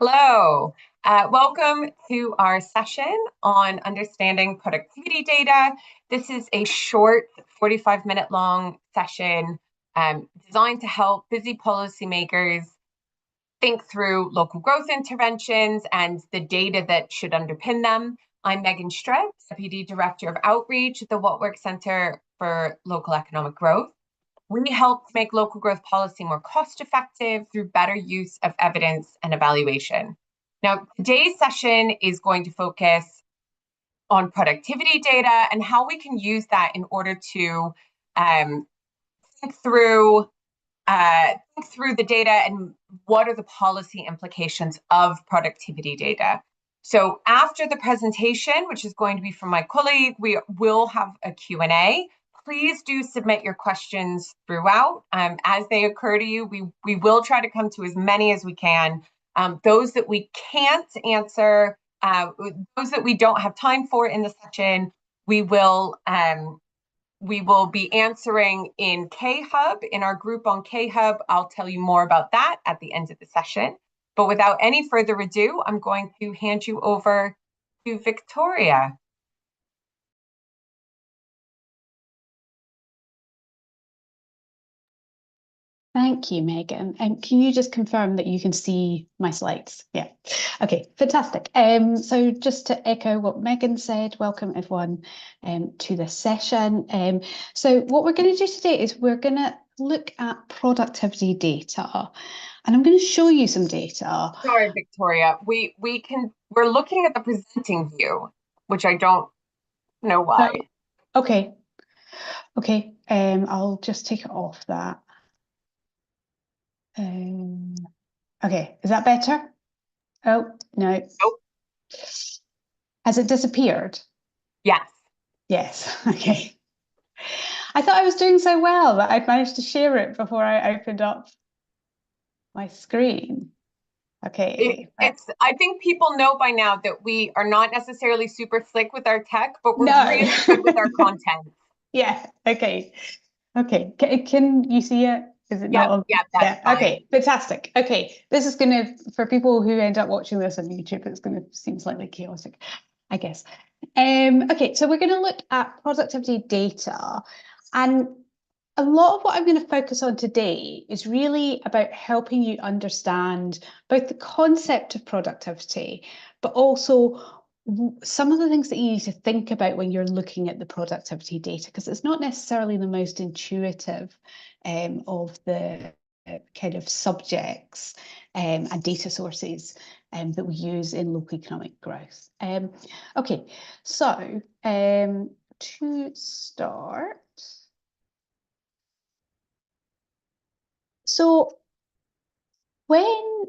Hello, welcome to our session on understanding productivity data. This is a short 45-minute long session designed to help busy policymakers think through local growth interventions and the data that should underpin them. I'm Megan Strutt, Deputy Director of Outreach at the What Center for Local Economic Growth. We help to make local growth policy more cost-effective through better use of evidence and evaluation. Now, today's session is going to focus on productivity data and how we can use that in order to think through the data and what are the policy implications of productivity data. So after the presentation, which is going to be from my colleague, we will have a Q&A. Please do submit your questions throughout. As they occur to you, we will try to come to as many as we can. Those that we can't answer, those that we don't have time for in the session, we will be answering in K-Hub, in our group on K-Hub. I'll tell you more about that at the end of the session. But without any further ado, I'm going to hand you over to Victoria. Thank you, Megan. And can you just confirm that you can see my slides? Yeah. Okay, fantastic. So just to echo what Megan said, welcome everyone to this session. So what we're going to do today is we're going to look at productivity data, and I'm going to show you some data. Sorry, Victoria. We're looking at the presenting view, which I don't know why. Okay. Okay. I'll just take it off that. Okay, is that better? Oh, no. Nope. Has it disappeared? Yes. Yes, okay. I thought I was doing so well that I'd managed to share it before I opened up my screen. Okay. I think people know by now that we are not necessarily super slick with our tech, but we're really good with our content. Yeah, okay. Okay, can you see it? Is it not? Yeah, that's fine. Okay, fantastic. Okay, this is gonna, for people who end up watching this on YouTube, it's gonna seem slightly chaotic, I guess. Okay, so we're gonna look at productivity data, and a lot of what I'm going to focus on today is really about helping you understand both the concept of productivity, but also some of the things that you need to think about when you're looking at the productivity data, because it's not necessarily the most intuitive of the kind of subjects and data sources that we use in local economic growth. Okay, so to start, so when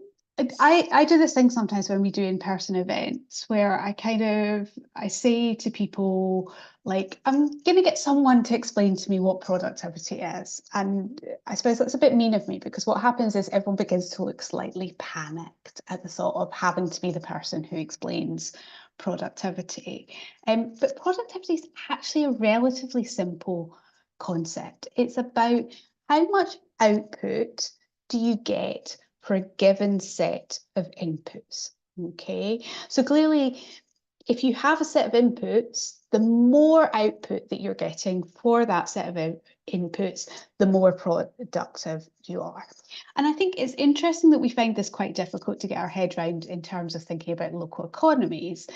I do this thing sometimes when we do in-person events where I say to people, like, I'm going to get someone to explain to me what productivity is. And I suppose that's a bit mean of me, because what happens is everyone begins to look slightly panicked at the thought of having to be the person who explains productivity. But productivity is actually a relatively simple concept. It's about how much output do you get for a given set of inputs. Okay, so clearly, if you have a set of inputs, the more output that you're getting for that set of inputs, the more productive you are. And I think it's interesting that we find this quite difficult to get our head around in terms of thinking about local economies,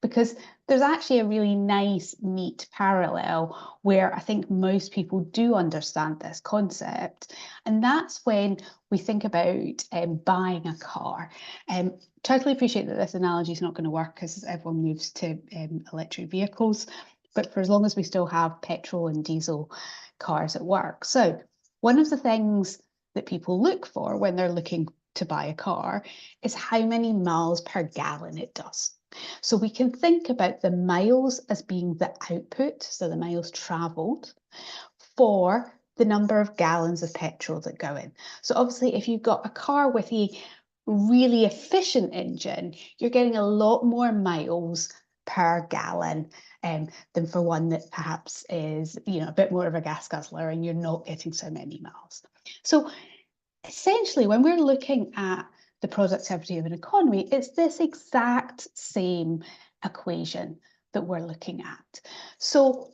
because there's actually a really nice, neat parallel where I think most people do understand this concept. And that's when we think about buying a car. Totally appreciate that this analogy is not going to work as everyone moves to electric vehicles, but for as long as we still have petrol and diesel cars at work. So one of the things that people look for when they're looking to buy a car is how many miles per gallon it does. So we can think about the miles as being the output, so the miles traveled, for the number of gallons of petrol that go in. So obviously, if you've got a car with a really efficient engine, you're getting a lot more miles per gallon than for one that perhaps is, a bit more of a gas guzzler and you're not getting so many miles. So essentially, when we're looking at the productivity of an economy, it's this exact same equation that we're looking at. So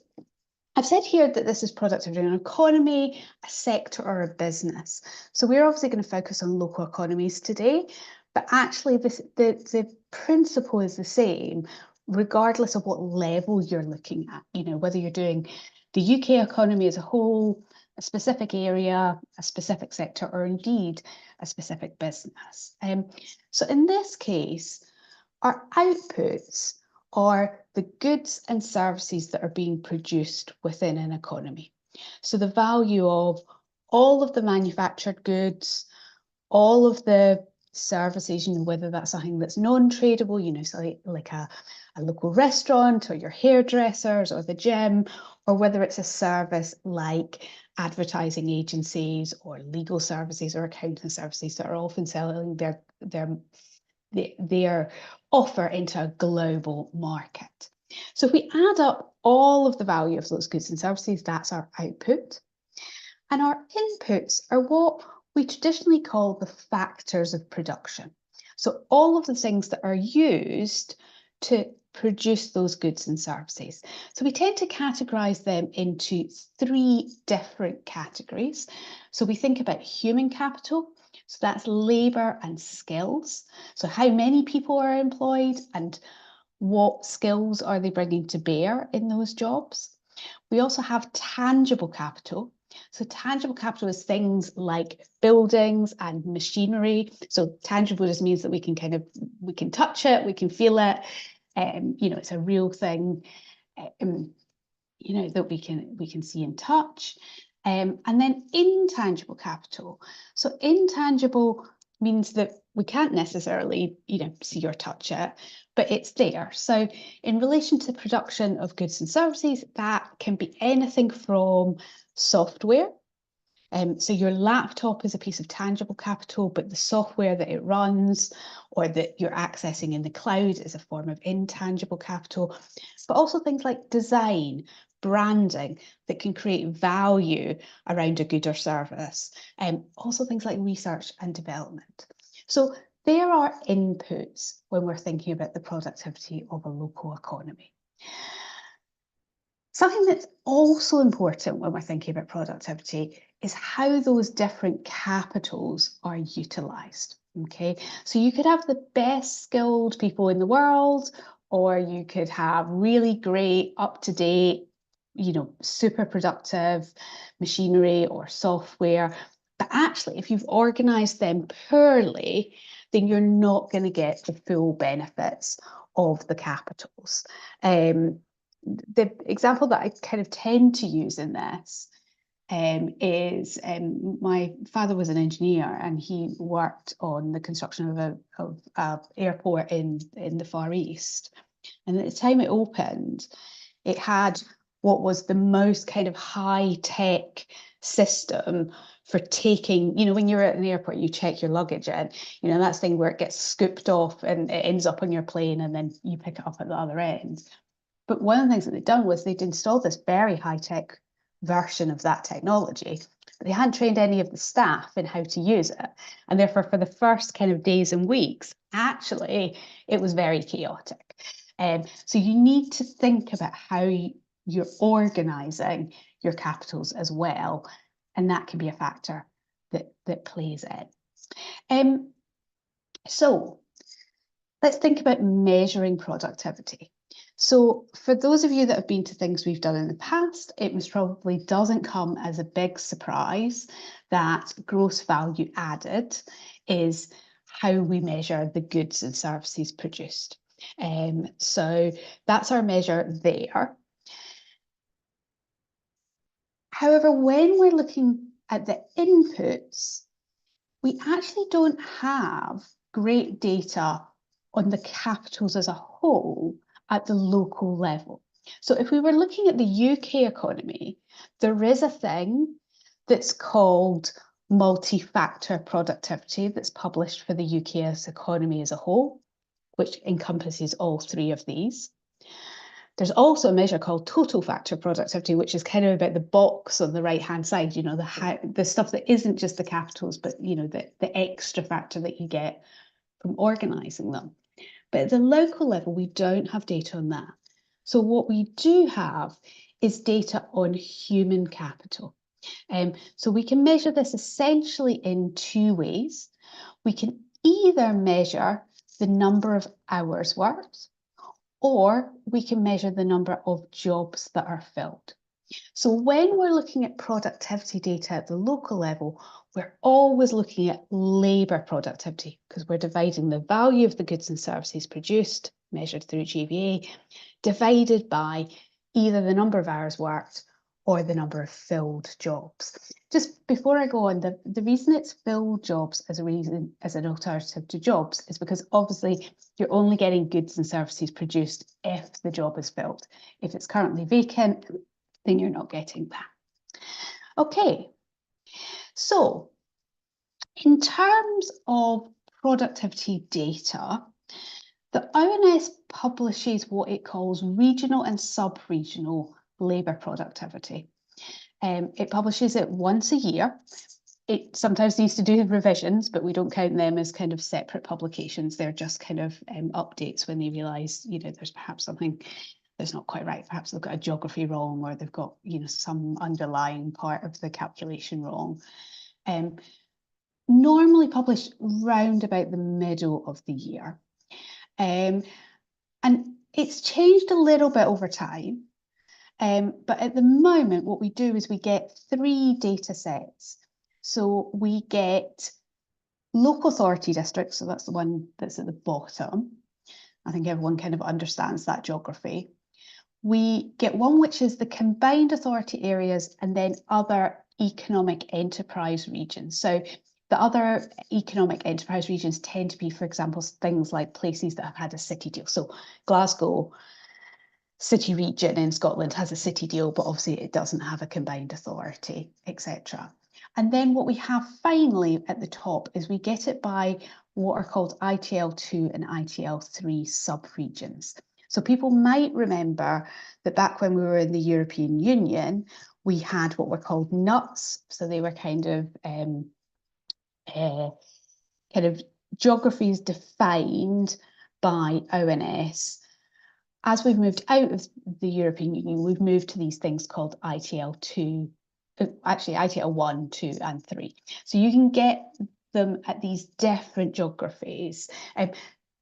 I've said here that this is productivity in an economy, a sector, or a business. So we're obviously going to focus on local economies today, but actually the principle is the same, regardless of what level you're looking at. You know, whether you're doing the UK economy as a whole, a specific area, a specific sector, or indeed a specific business. So in this case, our outputs are the goods and services that are being produced within an economy. So the value of all of the manufactured goods, all of the services, you know, whether that's something that's non-tradable, you know, so like a local restaurant or your hairdressers or the gym, or whether it's a service like advertising agencies or legal services or accounting services that are often selling their offer into a global market. So if we add up all of the value of those goods and services, that's our output. And our inputs are what we traditionally call the factors of production. So all of the things that are used to produce those goods and services. So we tend to categorize them into three different categories. So we think about human capital. So that's labor and skills. So how many people are employed and what skills are they bringing to bear in those jobs? We also have tangible capital. So tangible capital is things like buildings and machinery. So tangible just means that we can touch it, we can feel it. You know, it's a real thing. You know, that we can see and touch. And then intangible capital. So intangible means that we can't necessarily, you know, see or touch it, but it's there. So in relation to the production of goods and services, that can be anything from software. So your laptop is a piece of tangible capital, but the software that it runs or that you're accessing in the cloud is a form of intangible capital, but also things like design, branding that can create value around a good or service, and also things like research and development. So there are inputs when we're thinking about the productivity of a local economy. Something that's also important when we're thinking about productivity is how those different capitals are utilised. Okay, so you could have the best skilled people in the world, or you could have really great, up-to-date, you know, super productive machinery or software. But actually, if you've organised them poorly, then you're not going to get the full benefits of the capitals. The example that I kind of tend to use in this is my father was an engineer and he worked on the construction of a airport in the Far East. And at the time it opened, it had what was the most kind of high-tech system for taking, you know, when you're at an airport, you check your luggage in, you know, that's thing where it gets scooped off and it ends up on your plane and then you pick it up at the other end. But one of the things that they'd done was they'd installed this very high-tech version of that technology, but they hadn't trained any of the staff in how to use it. And therefore, for the first kind of days and weeks, actually, it was very chaotic. So you need to think about how you're organising your capitals as well. And that can be a factor that plays in. So let's think about measuring productivity. So for those of you that have been to things we've done in the past, it most probably doesn't come as a big surprise that gross value added is how we measure the goods and services produced. So that's our measure there. However, when we're looking at the inputs, we actually don't have great data on the capitals as a whole at the local level. So if we were looking at the UK economy, there is a thing that's called multi-factor productivity that's published for the UK's economy as a whole, which encompasses all three of these. There's also a measure called total factor productivity, which is kind of about the box on the right-hand side, you know, the stuff that isn't just the capitals, but, you know, the extra factor that you get from organising them. But at the local level, we don't have data on that. So what we do have is data on human capital. So we can measure this essentially in two ways. We can either measure the number of hours worked, or we can measure the number of jobs that are filled. So when we're looking at productivity data at the local level, we're always looking at labour productivity because we're dividing the value of the goods and services produced, measured through GVA, divided by either the number of hours worked or the number of filled jobs. Just before I go on, the reason it's filled jobs as an alternative to jobs is because obviously you're only getting goods and services produced if the job is filled. If it's currently vacant, then you're not getting that. Okay, so in terms of productivity data, the ONS publishes what it calls regional and sub-regional labour productivity. It publishes it once a year. It sometimes needs to do revisions, but we don't count them as kind of separate publications. They're just kind of updates when they realise, you know, there's perhaps something that's not quite right. Perhaps they've got a geography wrong, or they've got, you know, some underlying part of the calculation wrong. Normally published round about the middle of the year. And it's changed a little bit over time. But at the moment, what we do is we get 3 data sets. So we get local authority districts, so that's the one that's at the bottom. I think everyone kind of understands that geography. We get one which is the combined authority areas and then other economic enterprise regions. So the other economic enterprise regions tend to be, for example, things like places that have had a city deal. So Glasgow city region in Scotland has a city deal, but obviously it doesn't have a combined authority, etc. And then what we have finally at the top is we get it by what are called ITL2 and ITL3 sub-regions. So people might remember that back when we were in the European Union, we had what were called NUTS. So they were kind of geographies defined by ONS. As we've moved out of the European Union, we've moved to these things called ITL2, actually ITL1, 2 and 3. So you can get them at these different geographies.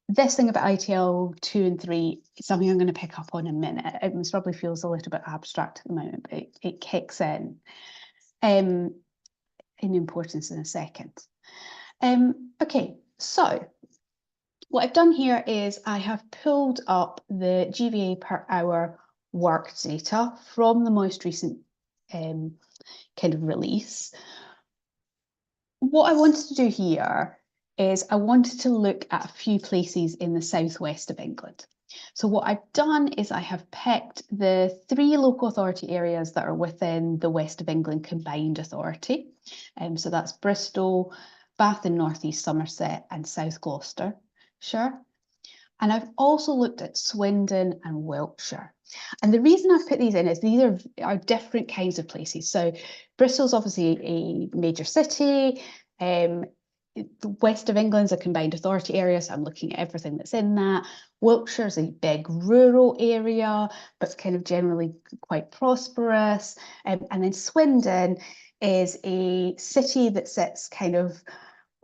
This thing about ITL2 and 3 is something I'm going to pick up on in a minute. It probably feels a little bit abstract at the moment, but it kicks in importance in a second. Okay, so what I've done here is I have pulled up the GVA per hour worked data from the most recent kind of release. What I wanted to do here is I wanted to look at a few places in the southwest of England. So what I've done is I have picked the 3 local authority areas that are within the West of England combined authority. So that's Bristol, Bath and North East Somerset and South Gloucester. Sure. And I've also looked at Swindon and Wiltshire. And the reason I've put these in is these are different kinds of places. So Bristol's obviously a major city. The West of England's a combined authority area, so I'm looking at everything that's in that. Wiltshire's a big rural area, but kind of generally quite prosperous. And then Swindon is a city that sits kind of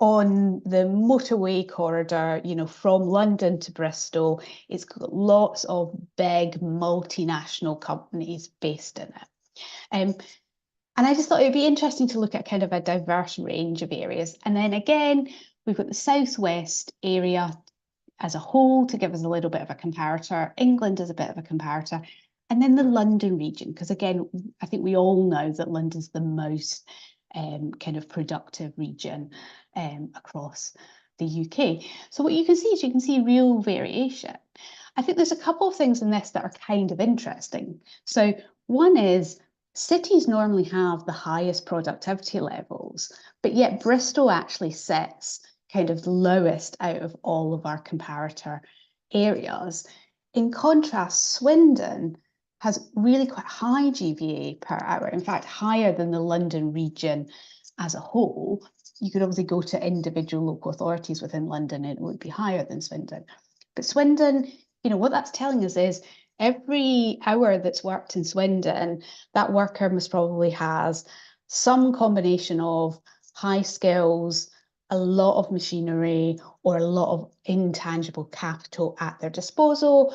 on the motorway corridor, you know, from London to Bristol. It's got lots of big multinational companies based in it. And I just thought it would be interesting to look at kind of a diverse range of areas. And then again, we've got the southwest area as a whole to give us a little bit of a comparator. England is a bit of a comparator. And then the London region, because again, I think we all know that London's the most kind of productive region across the UK. So what you can see is you can see real variation. I think there's a couple of things in this that are kind of interesting. So one is cities normally have the highest productivity levels, but yet Bristol actually sits kind of the lowest out of all of our comparator areas. In contrast, Swindon has really quite high GVA per hour, in fact, higher than the London region as a whole. You could obviously go to individual local authorities within London and it would be higher than Swindon. But Swindon, you know, what that's telling us is every hour that's worked in Swindon, that worker most probably has some combination of high skills, a lot of machinery, or a lot of intangible capital at their disposal.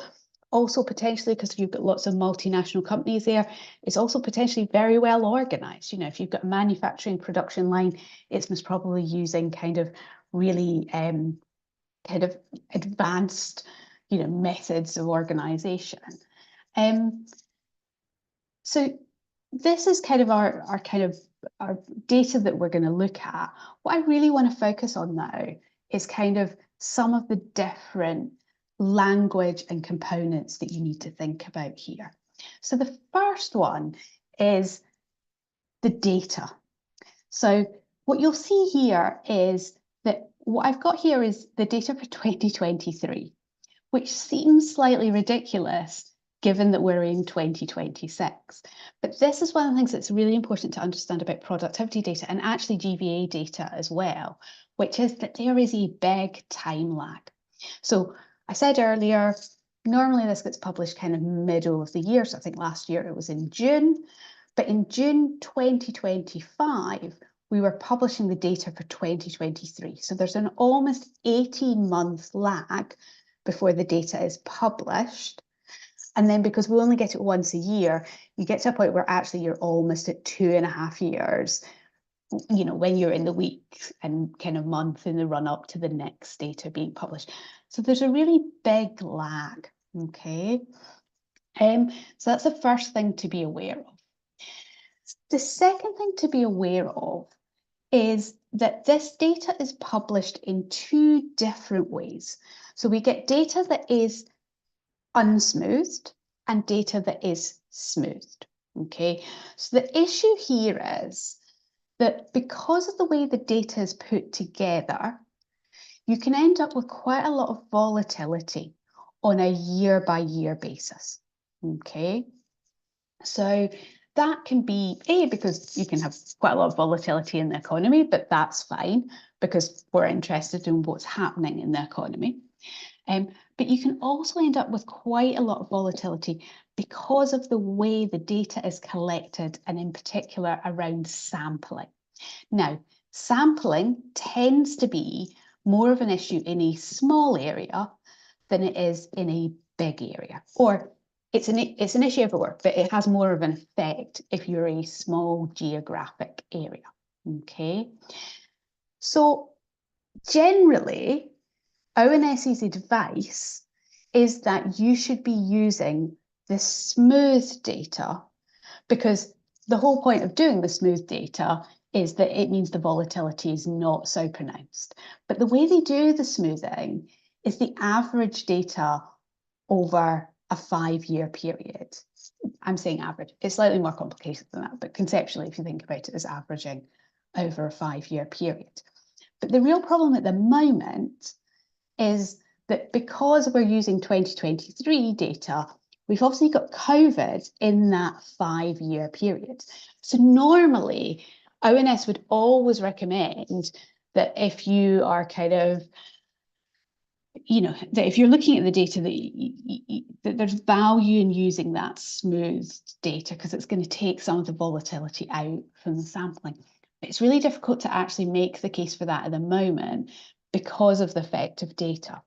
Also, potentially, because you've got lots of multinational companies there, it's also potentially very well organized. You know, if you've got a manufacturing production line, it's most probably using kind of really kind of advanced, you know, methods of organization. So this is kind of our data that we're going to look at. What I really want to focus on now is kind of some of the different language and components that you need to think about here. So the first one is the data. So what you'll see here is that what I've got here is the data for 2023, which seems slightly ridiculous given that we're in 2026. But this is one of the things that's really important to understand about productivity data and actually GVA data as well, which is that there is a big time lag. So I said earlier, normally this gets published kind of middle of the year. So I think last year it was in June, but in June 2025, we were publishing the data for 2023. So there's an almost 18-month lag before the data is published. And then because we only get it once a year, you get to a point where actually you're almost at 2.5 years, you know, when you're in the week and kind of month in the run up to the next data being published. So there's a really big lag, okay? So that's the first thing to be aware of. The second thing to be aware of is that this data is published in two different ways. So we get data that is unsmoothed and data that is smoothed, okay? So the issue here is that because of the way the data is put together, you can end up with quite a lot of volatility on a year-by-year basis, okay? So that can be, because you can have quite a lot of volatility in the economy, but that's fine because we're interested in what's happening in the economy. But you can also end up with quite a lot of volatility because of the way the data is collected, and in particular around sampling. Now, sampling tends to be more of an issue in a small area than it is in a big area. Or it's an issue everywhere, but it has more of an effect if you're a small geographic area, okay? So generally, ONS's advice is that you should be using the smooth data, because the whole point of doing the smooth data is that it means the volatility is not so pronounced. But the way they do the smoothing is the average data over a 5-year period. I'm saying average, it's slightly more complicated than that, but conceptually, if you think about it as averaging over a 5-year period. But the real problem at the moment is that because we're using 2023 data, we've obviously got COVID in that 5-year period. So normally, ONS would always recommend that if you are kind of, you know, that if you're looking at the data, that there's value in using that smoothed data because it's going to take some of the volatility out from the sampling. It's really difficult to actually make the case for that at the moment because of the effect of data.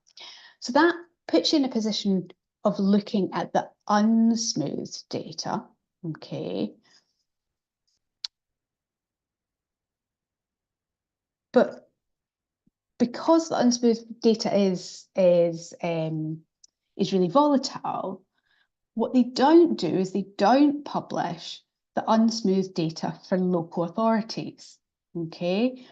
So that puts you in a position of looking at the unsmoothed data, okay? But because the unsmoothed data is really volatile, what they don't do is they don't publish the unsmoothed data for local authorities, okay?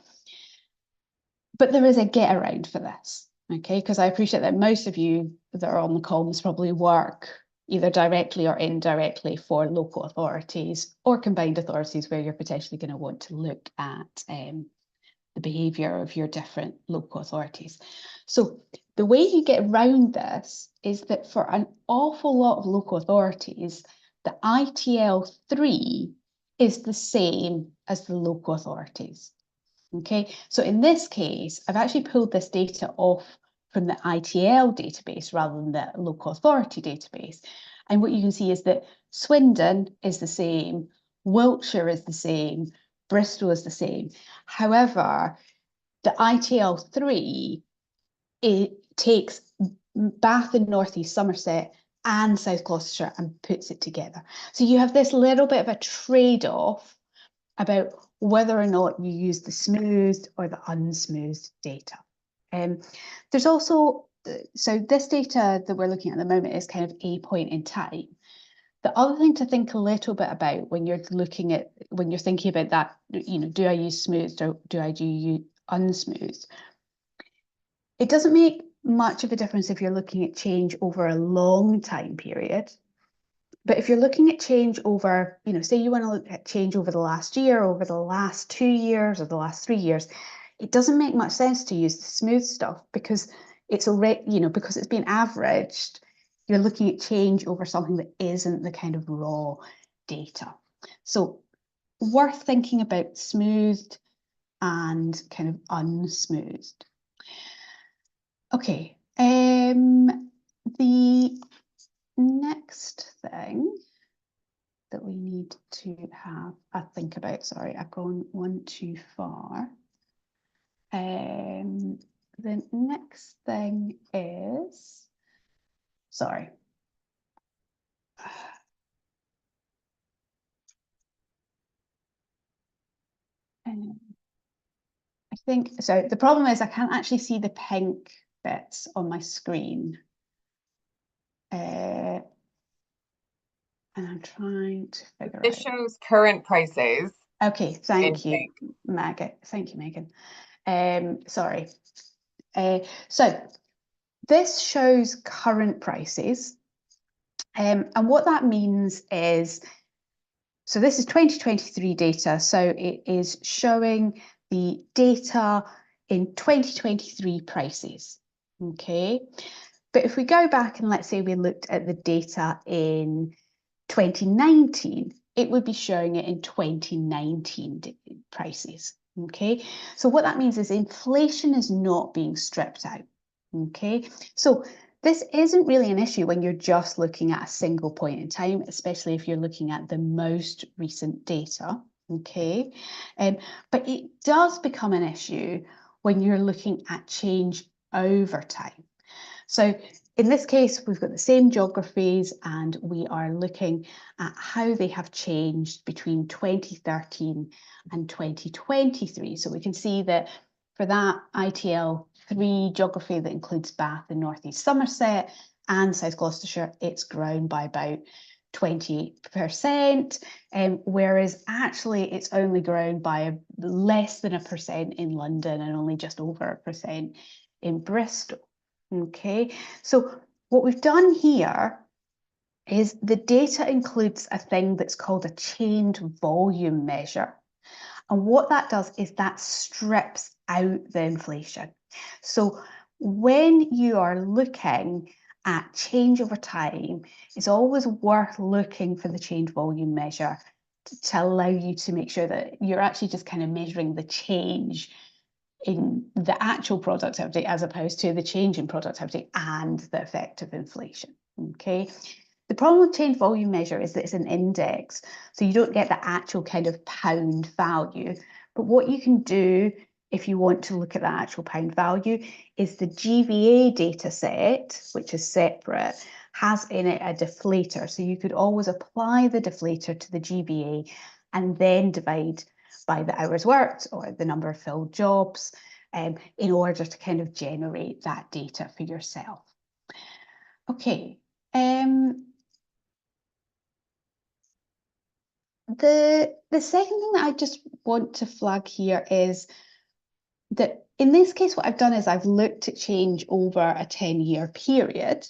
But there is a get around for this, okay? Because I appreciate that most of you that are on the comms probably work either directly or indirectly for local authorities or combined authorities where you're potentially going to want to look at the behaviour of your different local authorities. So the way you get around this is that for an awful lot of local authorities, the ITL3 is the same as the local authorities. Okay, so in this case, I've actually pulled this data off from the ITL database rather than the local authority database. And what you can see is that Swindon is the same, Wiltshire is the same, Bristol is the same. However, the ITL3, it takes Bath and North East Somerset and South Gloucestershire and puts it together. So you have this little bit of a trade-off about whether or not you use the smoothed or the unsmoothed data. There's also, so this data that we're looking at the moment is kind of a point in time. The other thing to think a little bit about when you're looking at, when you're thinking about that, you know, do I use smoothed or do I do unsmoothed? It doesn't make much of a difference if you're looking at change over a long time period. But if you're looking at change over, you know, say you want to look at change over the last year, over the last 2 years, or the last 3 years, it doesn't make much sense to use the smooth stuff because it's already, you know, because it's been averaged, you're looking at change over something that isn't the kind of raw data. So worth thinking about smoothed and kind of unsmoothed. Okay, the next thing that we need to have a think about, sorry, I've gone one too far. The next thing is, sorry. I think, so the problem is I can't actually see the pink bits on my screen. And I'm trying to figure out. This shows current prices. Okay, thank you, Megan. Thank you, Megan. Sorry. So this shows current prices. And what that means is, so this is 2023 data. So it is showing the data in 2023 prices. Okay. But if we go back and let's say we looked at the data in 2019, it would be showing it in 2019 prices. Okay, so what that means is inflation is not being stripped out. Okay, so this isn't really an issue when you're just looking at a single point in time, especially if you're looking at the most recent data. Okay, but it does become an issue when you're looking at change over time. So in this case, we've got the same geographies and we are looking at how they have changed between 2013 and 2023. So we can see that for that ITL3 geography that includes Bath and North East Somerset and South Gloucestershire, it's grown by about 28%, whereas actually it's only grown by less than 1% in London and only just over 1% in Bristol. Okay, so what we've done here is the data includes a thing that's called a change volume measure. And what that does is that strips out the inflation. So when you are looking at change over time, it's always worth looking for the change volume measure to allow you to make sure that you're actually just kind of measuring the change in the actual productivity as opposed to the change in productivity and the effect of inflation. Okay. The problem with change volume measure is that it's an index, so you don't get the actual kind of pound value. But what you can do if you want to look at the actual pound value is the GVA data set, which is separate, has in it a deflator. So you could always apply the deflator to the GVA and then divide by the hours worked or the number of filled jobs in order to kind of generate that data for yourself. Okay. The second thing that I just want to flag here is that in this case, what I've done is I've looked at change over a 10-year period.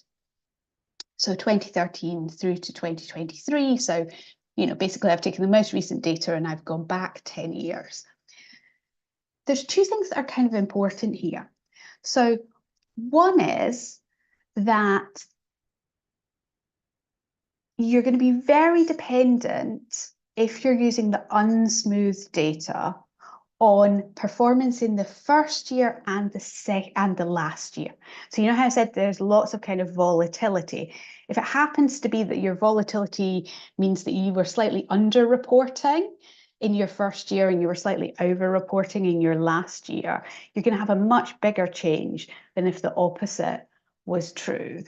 So 2013 through to 2023. So, you know, basically I've taken the most recent data and I've gone back 10 years. There's two things that are kind of important here. So One is that you're going to be very dependent, if you're using the unsmoothed data, on performance in the first year and the last year. So you know how I said there's lots of kind of volatility. If it happens to be that your volatility means that you were slightly underreporting in your first year and you were slightly over-reporting in your last year, you're going to have a much bigger change than if the opposite was true.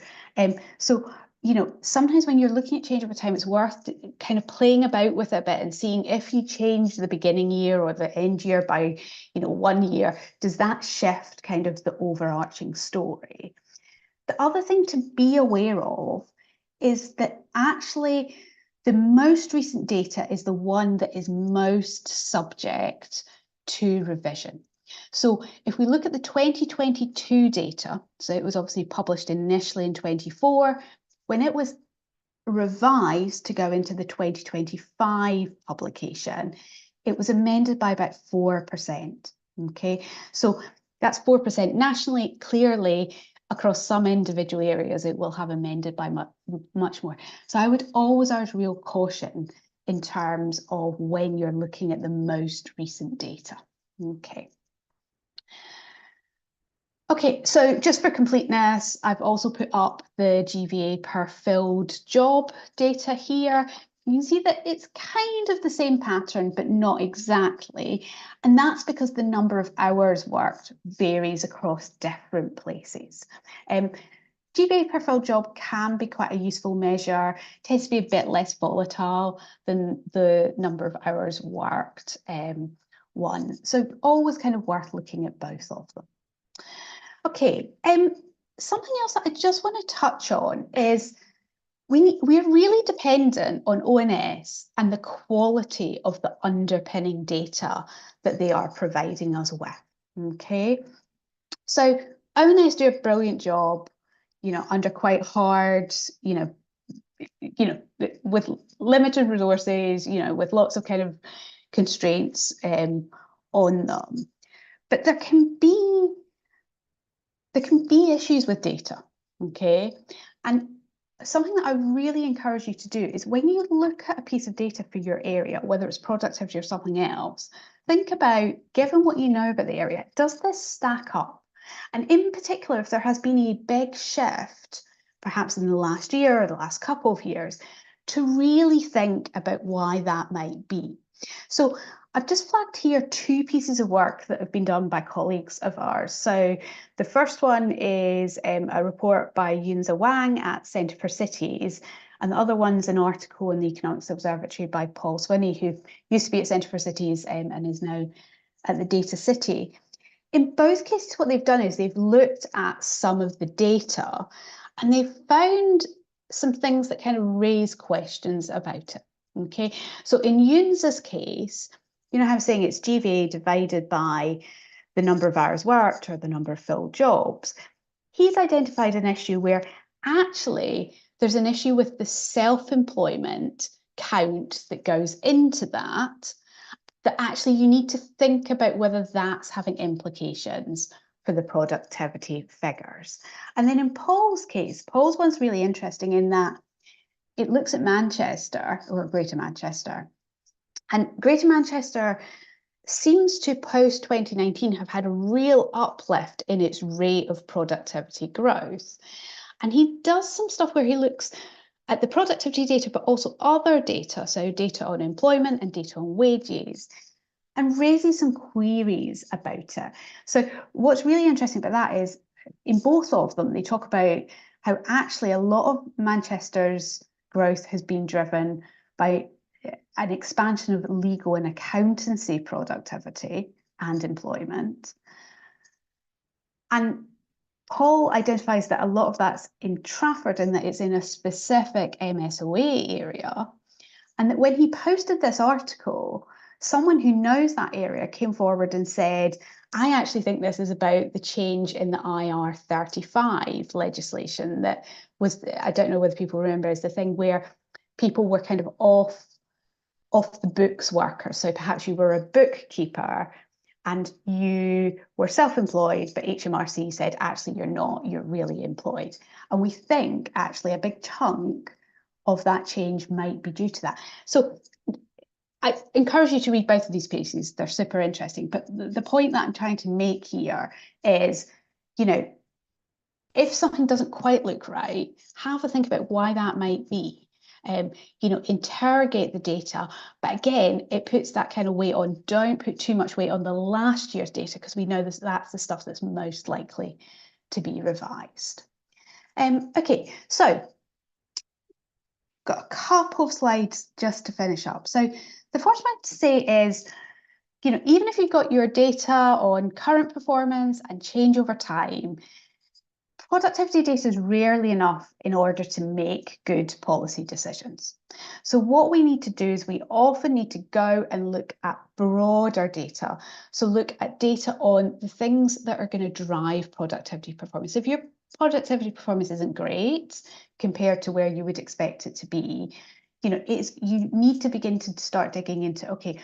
So you know, sometimes when you're looking at change over time, it's worth kind of playing about with it a bit and seeing if you change the beginning year or the end year by, you know, 1 year, does that shift kind of the overarching story? The other thing to be aware of is that actually the most recent data is the one that is most subject to revision. So if we look at the 2022 data, so it was obviously published initially in 24, when it was revised to go into the 2025 publication, it was amended by about 4%. Okay, so that's 4% nationally. Clearly, across some individual areas, it will have amended by much more. So I would always urge real caution in terms of when you're looking at the most recent data. Okay. Okay, so just for completeness, I've also put up the GVA per filled job data here. You can see that it's kind of the same pattern, but not exactly. And that's because the number of hours worked varies across different places. GVA per filled job can be quite a useful measure. It tends to be a bit less volatile than the number of hours worked one. So always kind of worth looking at both of them. Okay, something else that I just want to touch on is we're really dependent on ONS and the quality of the underpinning data that they are providing us with. Okay, so ONS do a brilliant job, you know, under quite hard, you know, with limited resources, you know, with lots of kind of constraints on them. But there can be issues with data, okay? And something that I really encourage you to do is when you look at a piece of data for your area, whether it's productivity or something else, think about, given what you know about the area, does this stack up? And in particular, if there has been a big shift, perhaps in the last year or the last couple of years, to really think about why that might be. So I've just flagged here two pieces of work that have been done by colleagues of ours. So the first one is a report by Yunza Wang at Centre for Cities, and the other one's an article in the Economics Observatory by Paul Swinney, who used to be at Centre for Cities and is now at the Data City. In both cases, what they've done is they've looked at some of the data and they've found some things that kind of raise questions about it. Okay, so in Yunza's case, you know how I'm saying it's GVA divided by the number of hours worked or the number of filled jobs. He's identified an issue where actually there's an issue with the self-employment count that goes into that actually you need to think about whether that's having implications for the productivity figures. And then in Paul's case, Paul's one's really interesting in that it looks at Manchester or Greater Manchester. And Greater Manchester seems to post 2019 have had a real uplift in its rate of productivity growth. And he does some stuff where he looks at the productivity data, but also other data, so data on employment and data on wages, and raises some queries about it. So what's really interesting about that is in both of them, they talk about how actually a lot of Manchester's growth has been driven by an expansion of legal and accountancy productivity and employment. And Paul identifies that a lot of that's in Trafford and that it's in a specific MSOA area. And that when he posted this article, someone who knows that area came forward and said, I actually think this is about the change in the IR35 legislation that was, I don't know whether people remember, is the thing where people were kind of off the books workers. So perhaps you were a bookkeeper and you were self-employed, but HMRC said, actually, you're not, you're really employed. And we think actually a big chunk of that change might be due to that. So I encourage you to read both of these pieces. They're super interesting. But the point that I'm trying to make here is, you know, if something doesn't quite look right, have a think about why that might be. You know, interrogate the data. But again, it puts that kind of weight on. Don't put too much weight on the last year's data, because we know that's the stuff that's most likely to be revised. Okay, so got a couple of slides just to finish up. So the first one to say is, you know, even if you've got your data on current performance and change over time, productivity data is rarely enough in order to make good policy decisions. So what we need to do is we often need to go and look at broader data. So look at data on the things that are going to drive productivity performance. If your productivity performance isn't great compared to where you would expect it to be, you know, you need to begin to start digging into, okay,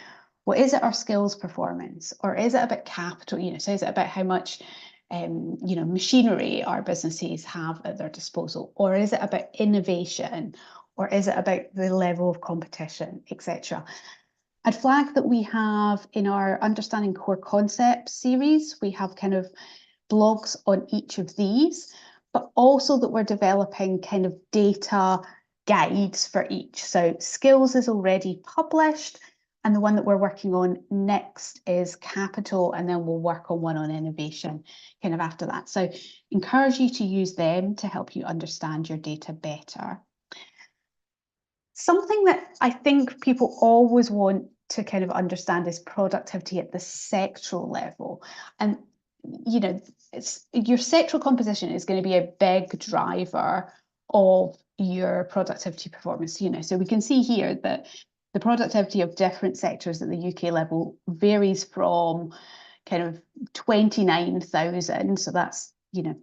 well, is it our skills performance, or is it about capital? You know, so is it about how much you know, machinery our businesses have at their disposal, or is it about innovation, or is it about the level of competition, etc. I'd flag that we have in our Understanding Core Concepts series, we have kind of blogs on each of these, but also that we're developing kind of data guides for each. So skills is already published, and the one that we're working on next is capital, and then we'll work on one on innovation kind of after that. So encourage you to use them to help you understand your data better. Something that I think people always want to kind of understand is productivity at the sectoral level. And, you know, your sectoral composition is going to be a big driver of your productivity performance. You know, so we can see here that the productivity of different sectors at the UK level varies from kind of 29,000. So that's, you know,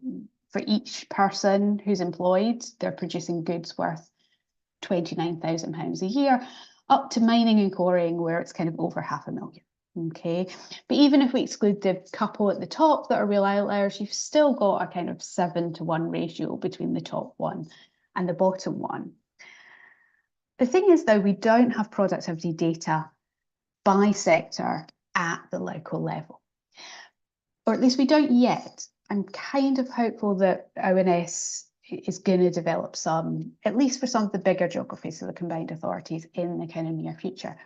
for each person who's employed, they're producing goods worth £29,000 a year, up to mining and quarrying, where it's kind of over 500,000. Okay, but even if we exclude the couple at the top that are real outliers, you've still got a kind of 7-to-1 ratio between the top one and the bottom one. The thing is, though, we don't have productivity data by sector at the local level, or at least we don't yet. I'm kind of hopeful that ONS is going to develop some, at least for some of the bigger geographies, so the combined authorities, in the kind of near future.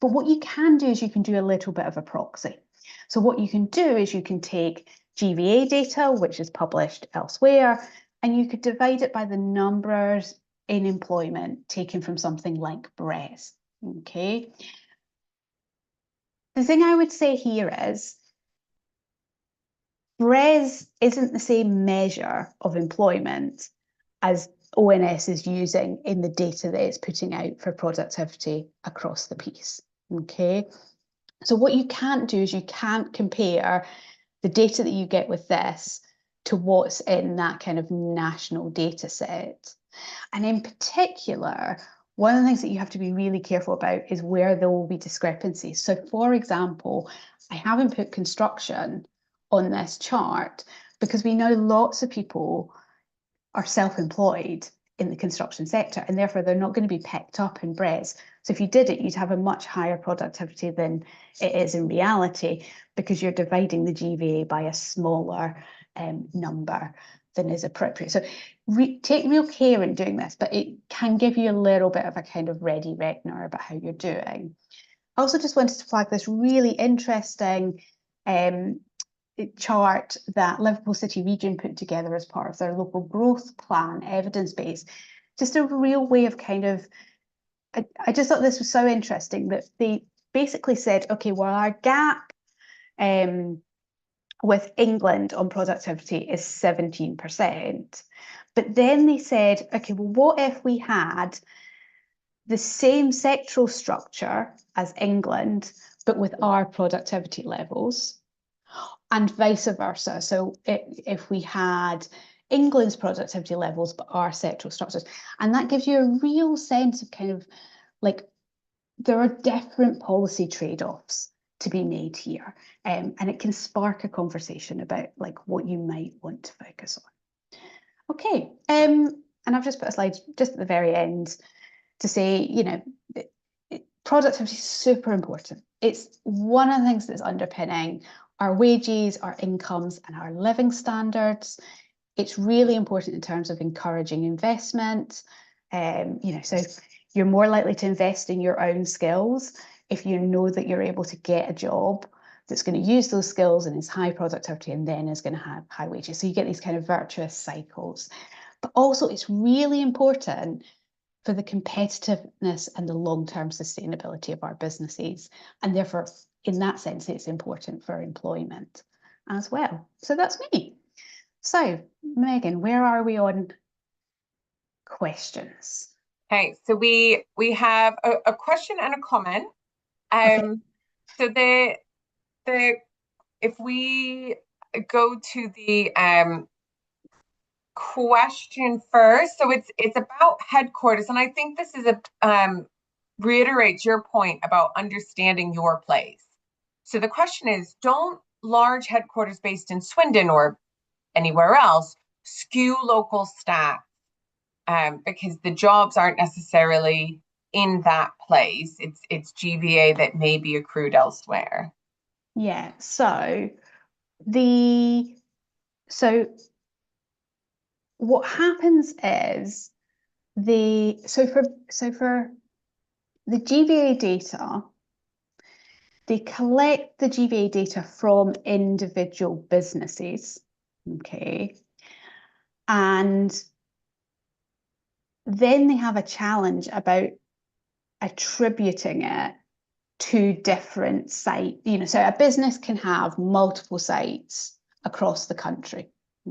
But what you can do is you can do a little bit of a proxy. So what you can do is you can take GVA data, which is published elsewhere, and you could divide it by the numbers in employment taken from something like BRES. Okay. The thing I would say here is BRES isn't the same measure of employment as ONS is using in the data that it's putting out for productivity across the piece. Okay, so what you can't do is you can't compare the data that you get with this to what's in that kind of national data set. And in particular, one of the things that you have to be really careful about is where there will be discrepancies. So for example, I haven't put construction on this chart because we know lots of people are self-employed in the construction sector, and therefore they're not going to be picked up in BRES. So if you did it, you'd have a much higher productivity than it is in reality, because you're dividing the GVA by a smaller number than is appropriate. So take real care in doing this, but it can give you a little bit of a kind of ready reckoner about how you're doing. I also just wanted to flag this really interesting chart that Liverpool City Region put together as part of their local growth plan, evidence-based. Just a real way of kind of, I just thought this was so interesting that they basically said, okay, well, our gap with England on productivity is 17%. But then they said, okay, well, what if we had the same sectoral structure as England, but with our productivity levels, and vice versa? So if we had England's productivity levels, but our sectoral structures, and that gives you a real sense of kind of like, there are different policy trade-offs to be made here. And it can spark a conversation about like what you might want to focus on. Okay, and I've just put a slide just at the very end to say, you know, productivity is super important. It's one of the things that's underpinning our wages, our incomes, and our living standards. It's really important in terms of encouraging investment. You know, so you're more likely to invest in your own skills if you know that you're able to get a job that's going to use those skills and is high productivity and then is going to have high wages. So you get these kind of virtuous cycles. But also it's really important for the competitiveness and the long-term sustainability of our businesses. And therefore, in that sense, it's important for employment as well. So that's me. So, Megan, where are we on questions? Okay, so we have a question and a comment. Okay. So the if we go to the question first, so it's about headquarters, and I think this is a reiterates your point about understanding your place. So the question is, don't large headquarters based in Swindon or anywhere else skew local staff? Because the jobs aren't necessarily in that place. It's GVA that may be accrued elsewhere. Yeah. So what happens is for the GVA data, they collect the GVA data from individual businesses. Okay. And then they have a challenge about attributing it to different sites. You know, so a business can have multiple sites across the country.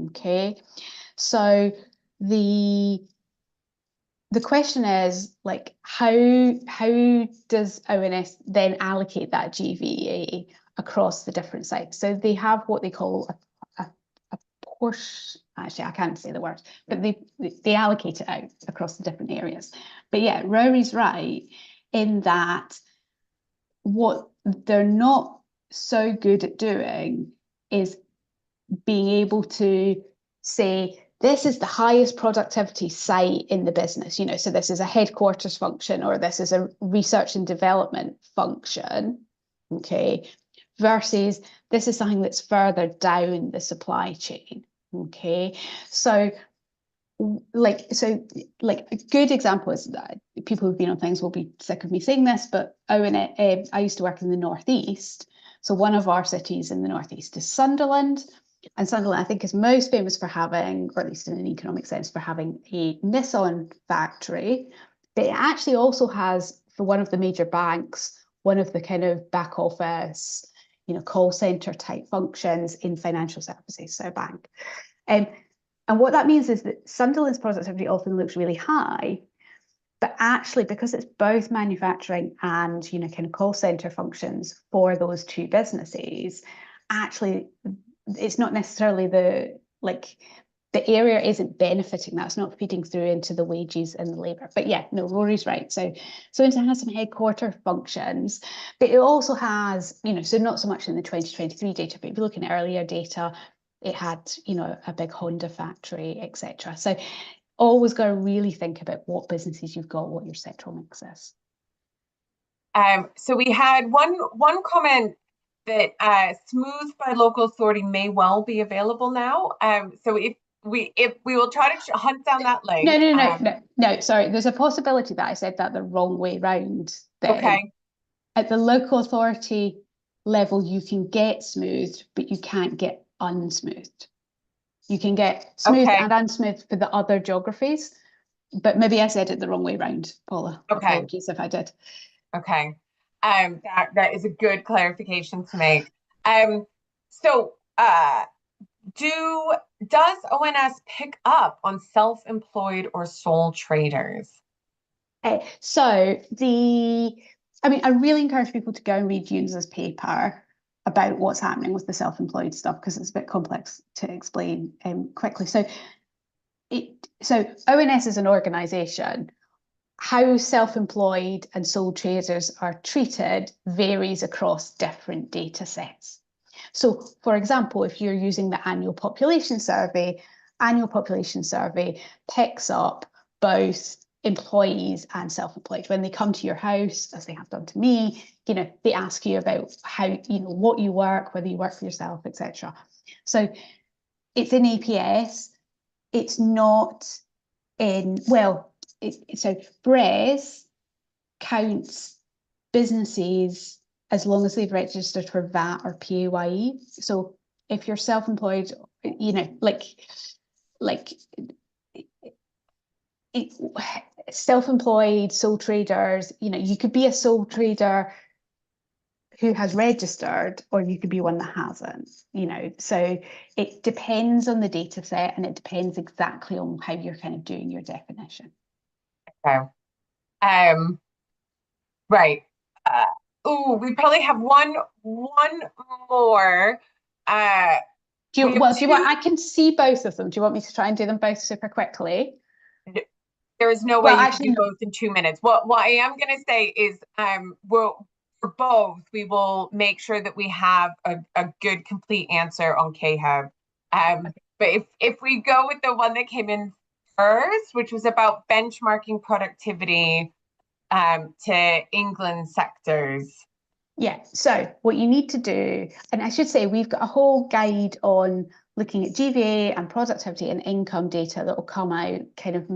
Okay. So the question is like how does ONS then allocate that GVA across the different sites? So they have what they call a portion. Actually, I can't say the word, but they allocate it out across the different areas. But yeah, Rory's right in that what they're not so good at doing is being able to say, this is the highest productivity site in the business, you know, so this is a headquarters function or this is a research and development function, okay, versus this is something that's further down the supply chain, okay? So a good example is that people who've been on things will be sick of me saying this, but I used to work in the Northeast. So one of our cities in the Northeast is Sunderland. And Sunderland, I think, is most famous for having, or at least in an economic sense, for having a Nissan factory. But it actually also has, for one of the major banks, one of the kind of back office, you know, call center type functions in financial services, so a bank. And what that means is that Sunderland's productivity often looks really high, but actually because it's both manufacturing and, you know, kind of call center functions for those two businesses, actually it's not necessarily the area isn't benefiting that. It's not feeding through into the wages and the labour. But yeah, no, Rory's right. So it has some headquarter functions, but it also has, you know, so not so much in the 2023 data, but if you look in earlier data, it had, you know, a big Honda factory, etc. So always got to really think about what businesses you've got, what your sectoral mix is. So we had one comment that smooth by local authority may well be available now. So if we will try to hunt down that link. No, sorry. There's a possibility that I said that the wrong way round. Okay. At the local authority level, you can get smoothed, but you can't get unsmoothed. You can get smooth and unsmoothed for the other geographies, but maybe I said it the wrong way round, Paula. Okay. Apologies if I did. Okay. That is a good clarification to make. So does ONS pick up on self-employed or sole traders? I really encourage people to go and read Yunes's paper about what's happening with the self-employed stuff because it's a bit complex to explain quickly. So ONS as an organisation how self-employed and sole traders are treated varies across different data sets. So, for example, if you're using the annual population survey picks up both employees and self-employed. When they come to your house, as they have done to me, they ask you about how, what you work, whether you work for yourself, etc. So it's in APS. It's not in, so BRES counts businesses as long as they've registered for VAT or PAYE. So if you're self-employed, self-employed sole traders, you could be a sole trader who has registered, or you could be one that hasn't, so it depends on the data set, and it depends exactly on how you're kind of doing your definition. Okay. Right. We probably have one more. Do you want? I can see both of them. Do you want me to try and do them both super quickly? There is no way you can do both in 2 minutes. What I am going to say is, for both, we will make sure that we have a good, complete answer on KHEB. But if we go with the one that came in first, which was about benchmarking productivity to England sectors. Yeah, so what you need to do, and I should say we've got a whole guide on looking at GVA and productivity and income data that will come out kind of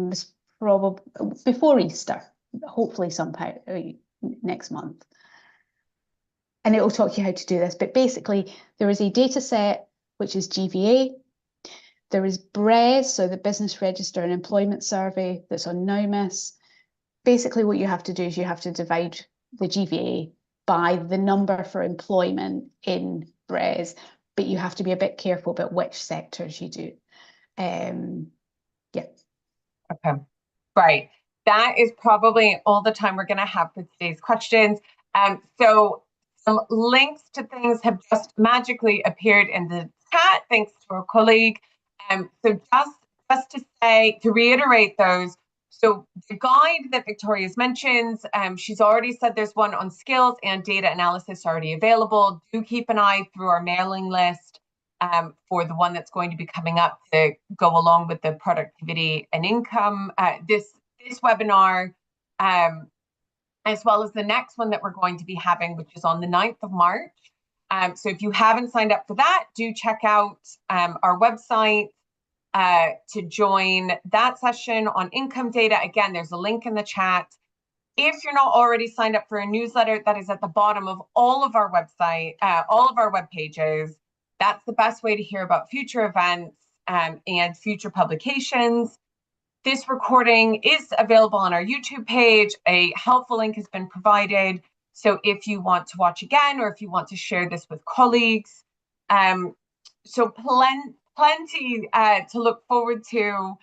probably before Easter, hopefully sometime next month. And it will talk you how to do this. But basically, there is a data set, which is GVA. There is BRES, so the Business Register and Employment Survey that's on NOMIS. Basically, what you have to do is you have to divide the GVA by the number for employment in BRES, but you have to be a bit careful about which sectors you do. Yeah. Okay. Right. That is probably all the time we're going to have for today's questions. So some links to things have just magically appeared in the chat, thanks to our colleague. So just to reiterate those. So the guide that Victoria's mentions, she's already said there's one on skills and data analysis already available. Do keep an eye through our mailing list for the one that's going to be coming up to go along with the productivity and income, this webinar, as well as the next one that we're going to be having, which is on the 9th of March. So if you haven't signed up for that, do check out our website to join that session on income data. Again, there's a link in the chat. If you're not already signed up for a newsletter, that is at the bottom of all of our website, all of our web pages. That's the best way to hear about future events and future publications. This recording is available on our YouTube page. A helpful link has been provided. So if you want to watch again, or if you want to share this with colleagues, so plenty to look forward to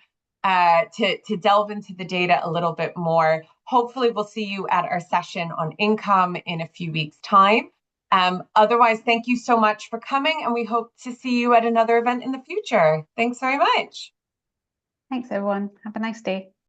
delve into the data a little bit more. Hopefully we'll see you at our session on income in a few weeks' time. Otherwise, thank you so much for coming, and we hope to see you at another event in the future. Thanks very much. Thanks, everyone. Have a nice day.